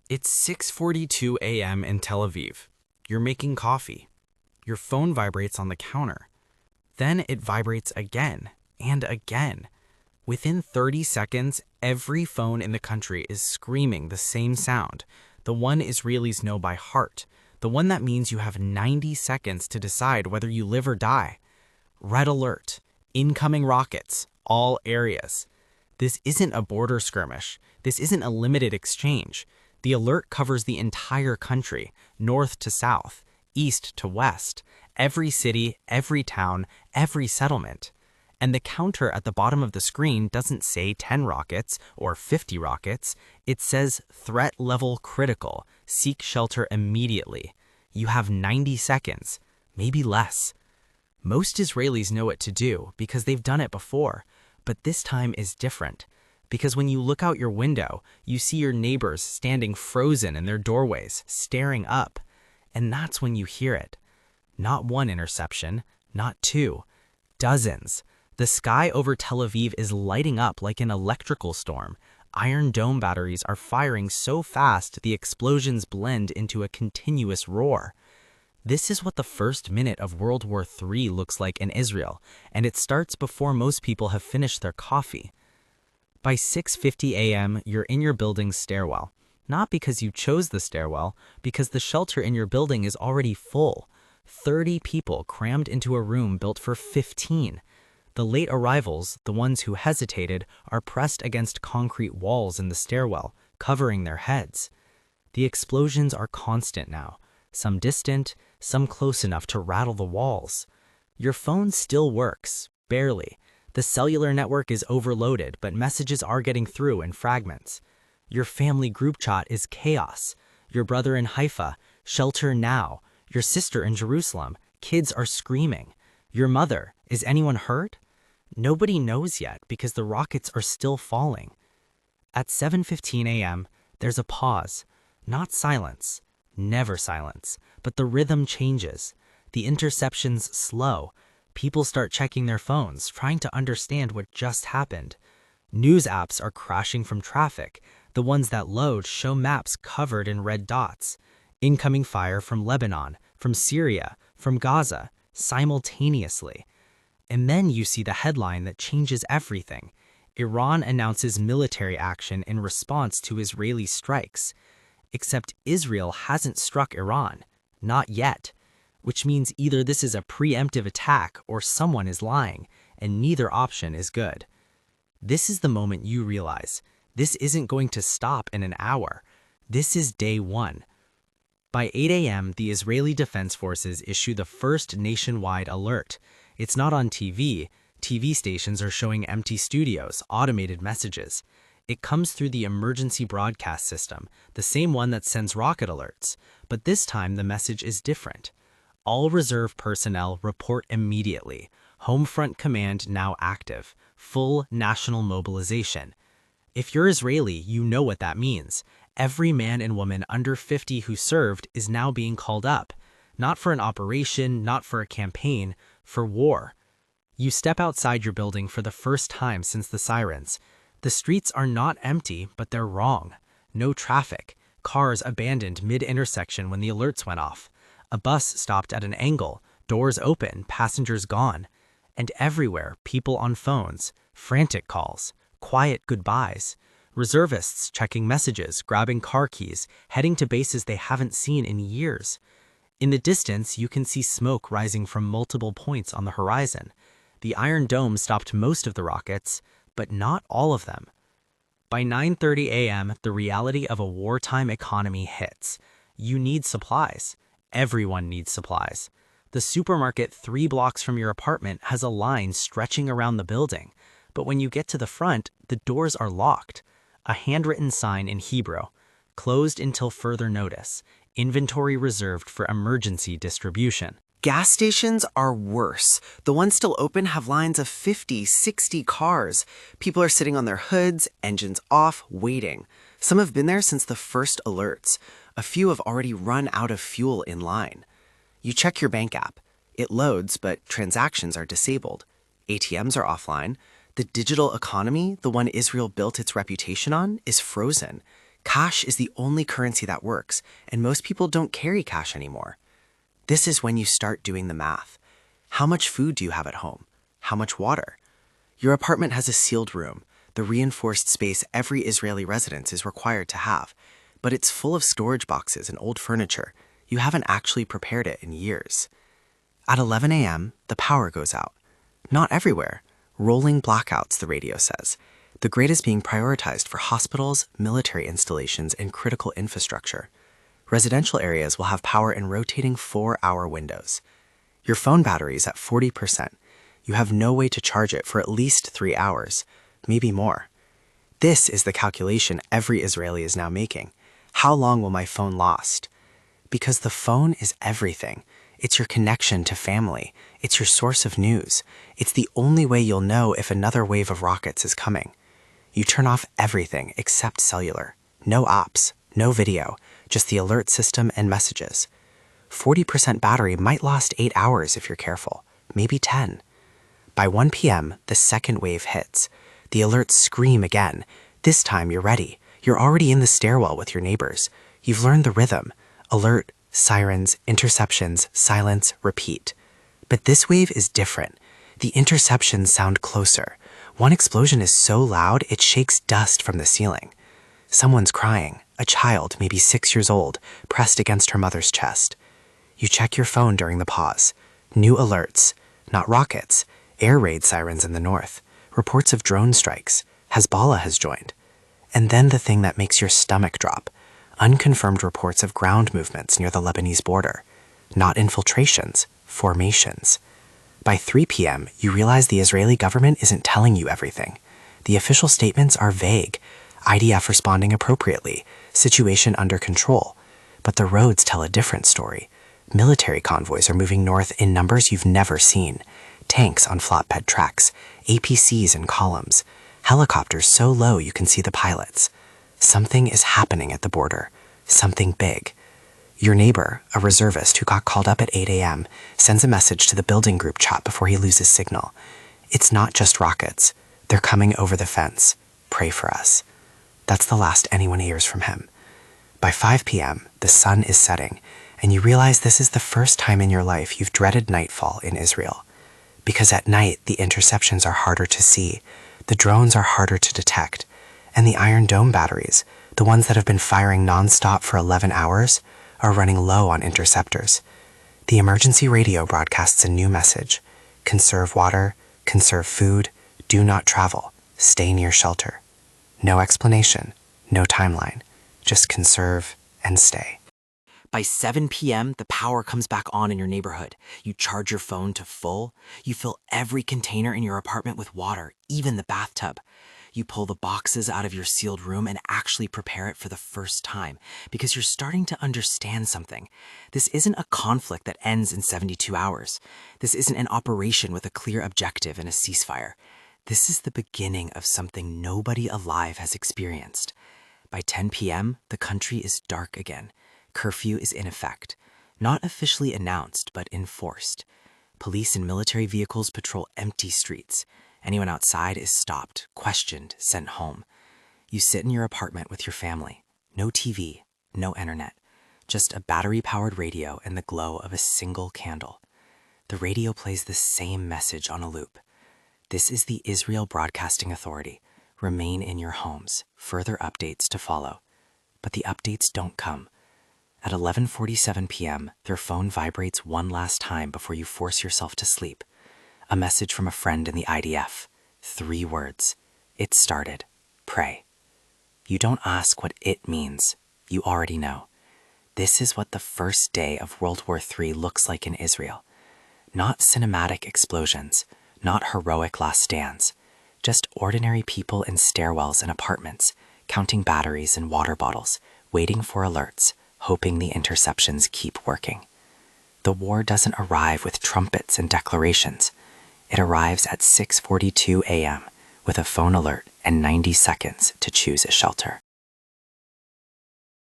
It's 6:42 a.m. in Tel Aviv. You're making coffee. Your phone vibrates on the counter. Then it vibrates again and again. Within 30 seconds, every phone in the country is screaming the same sound, the one Israelis know by heart, the one that means you have 90 seconds to decide whether you live or die. Red alert, incoming rockets, all areas. This isn't a border skirmish. This isn't a limited exchange. The alert covers the entire country, north to south, east to west, every city, every town, every settlement. And the counter at the bottom of the screen doesn't say 10 rockets or 50 rockets. It says threat level critical, seek shelter immediately. You have 90 seconds, maybe less. Most Israelis know what to do because they've done it before, but this time is different. Because when you look out your window, you see your neighbors standing frozen in their doorways, staring up. And that's when you hear it. Not one interception, not two, dozens. The sky over Tel Aviv is lighting up like an electrical storm. Iron Dome batteries are firing so fast the explosions blend into a continuous roar. This is what the first minute of World War III looks like in Israel, and it starts before most people have finished their coffee. By 6:50 a.m., you're in your building's stairwell. Not because you chose the stairwell, because the shelter in your building is already full. 30 people crammed into a room built for 15. The late arrivals, the ones who hesitated, are pressed against concrete walls in the stairwell, covering their heads. The explosions are constant now, some distant, some close enough to rattle the walls. Your phone still works, barely. The cellular network is overloaded, but messages are getting through in fragments. Your family group chat is chaos. Your brother in Haifa, shelter now. Your sister in Jerusalem, kids are screaming. Your mother, is anyone hurt? Nobody knows yet because the rockets are still falling. At 7:15 a.m., there's a pause. Not silence, never silence, but the rhythm changes. The interceptions slow. People start checking their phones, trying to understand what just happened. News apps are crashing from traffic. The ones that load show maps covered in red dots. Incoming fire from Lebanon, from Syria, from Gaza, simultaneously. And then you see the headline that changes everything. Iran announces military action in response to Israeli strikes. Except Israel hasn't struck Iran. Not yet. Which means either this is a preemptive attack or someone is lying, and neither option is good. This is the moment you realize this isn't going to stop in an hour. This is day one. By 8 a.m., the Israeli Defense Forces issue the first nationwide alert. It's not on TV. TV stations are showing empty studios, automated messages. It comes through the emergency broadcast system, the same one that sends rocket alerts. But this time the message is different. All reserve personnel report immediately. Home Front Command now active. Full national mobilization. If you're Israeli, you know what that means. Every man and woman under 50 who served is now being called up. Not for an operation, not for a campaign, for war. You step outside your building for the first time since the sirens. The streets are not empty, but they're wrong. No traffic. Cars abandoned mid-intersection when the alerts went off. A bus stopped at an angle, doors open, passengers gone. And everywhere, people on phones, frantic calls, quiet goodbyes. Reservists checking messages, grabbing car keys, heading to bases they haven't seen in years. In the distance, you can see smoke rising from multiple points on the horizon. The Iron Dome stopped most of the rockets, but not all of them. By 9:30 a.m., the reality of a wartime economy hits. You need supplies. Everyone needs supplies. The supermarket 3 blocks from your apartment has a line stretching around the building, but when you get to the front, the doors are locked. A handwritten sign in Hebrew, closed until further notice, inventory reserved for emergency distribution. Gas stations are worse. The ones still open have lines of 50, 60 cars. People are sitting on their hoods, engines off, waiting. Some have been there since the first alerts. A few have already run out of fuel in line. You check your bank app. It loads, but transactions are disabled. ATMs are offline. The digital economy, the one Israel built its reputation on, is frozen. Cash is the only currency that works, and most people don't carry cash anymore. This is when you start doing the math. How much food do you have at home? How much water? Your apartment has a sealed room, the reinforced space every Israeli resident is required to have, but it's full of storage boxes and old furniture. You haven't actually prepared it in years. At 11 a.m., the power goes out. Not everywhere. Rolling blackouts, the radio says. The grid is being prioritized for hospitals, military installations, and critical infrastructure. Residential areas will have power in rotating 4-hour windows. Your phone battery is at 40%. You have no way to charge it for at least 3 hours, maybe more. This is the calculation every Israeli is now making. How long will my phone last? Because the phone is everything. It's your connection to family. It's your source of news. It's the only way you'll know if another wave of rockets is coming. You turn off everything except cellular. No apps, no video, just the alert system and messages. 40% battery might last 8 hours if you're careful, maybe 10. By 1 p.m., the second wave hits. The alerts scream again. This time you're ready. You're already in the stairwell with your neighbors. You've learned the rhythm. Alert, sirens, interceptions, silence, repeat. But this wave is different. The interceptions sound closer. One explosion is so loud it shakes dust from the ceiling. Someone's crying, a child, maybe 6 years old, pressed against her mother's chest. You check your phone during the pause. New alerts. Not rockets. Air raid sirens in the north. Reports of drone strikes. Hezbollah has joined. And then the thing that makes your stomach drop. Unconfirmed reports of ground movements near the Lebanese border. Not infiltrations, formations. By 3 p.m., you realize the Israeli government isn't telling you everything. The official statements are vague. IDF responding appropriately. Situation under control. But the roads tell a different story. Military convoys are moving north in numbers you've never seen. Tanks on flatbed tracks. APCs in columns. Helicopters so low you can see the pilots. Something is happening at the border. Something big. Your neighbor, a reservist who got called up at 8 a.m., sends a message to the building group chat before he loses signal. It's not just rockets. They're coming over the fence. Pray for us. That's the last anyone hears from him. By 5 p.m., the sun is setting, and you realize this is the first time in your life you've dreaded nightfall in Israel. Because at night, the interceptions are harder to see, the drones are harder to detect, and the Iron Dome batteries, the ones that have been firing nonstop for 11 hours, are running low on interceptors. The emergency radio broadcasts a new message. Conserve water, conserve food, do not travel, stay near shelter. No explanation, no timeline, just conserve and stay. By 7 p.m., the power comes back on in your neighborhood. You charge your phone to full. You fill every container in your apartment with water, even the bathtub. You pull the boxes out of your sealed room and actually prepare it for the first time because you're starting to understand something. This isn't a conflict that ends in 72 hours. This isn't an operation with a clear objective and a ceasefire. This is the beginning of something nobody alive has experienced. By 10 p.m., the country is dark again. Curfew is in effect. Not officially announced, but enforced. Police and military vehicles patrol empty streets. Anyone outside is stopped, questioned, sent home. You sit in your apartment with your family. No TV, no internet. Just a battery-powered radio and the glow of a single candle. The radio plays the same message on a loop. This is the Israel Broadcasting Authority. Remain in your homes. Further updates to follow. But the updates don't come. At 11:47 p.m., their phone vibrates one last time before you force yourself to sleep. A message from a friend in the IDF. 3 words. It started. Pray. You don't ask what it means. You already know. This is what the first day of World War III looks like in Israel. Not cinematic explosions, not heroic last stands, just ordinary people in stairwells and apartments, counting batteries and water bottles, waiting for alerts, hoping the interceptions keep working. The war doesn't arrive with trumpets and declarations. It arrives at 6:42 a.m. with a phone alert and 90 seconds to choose a shelter.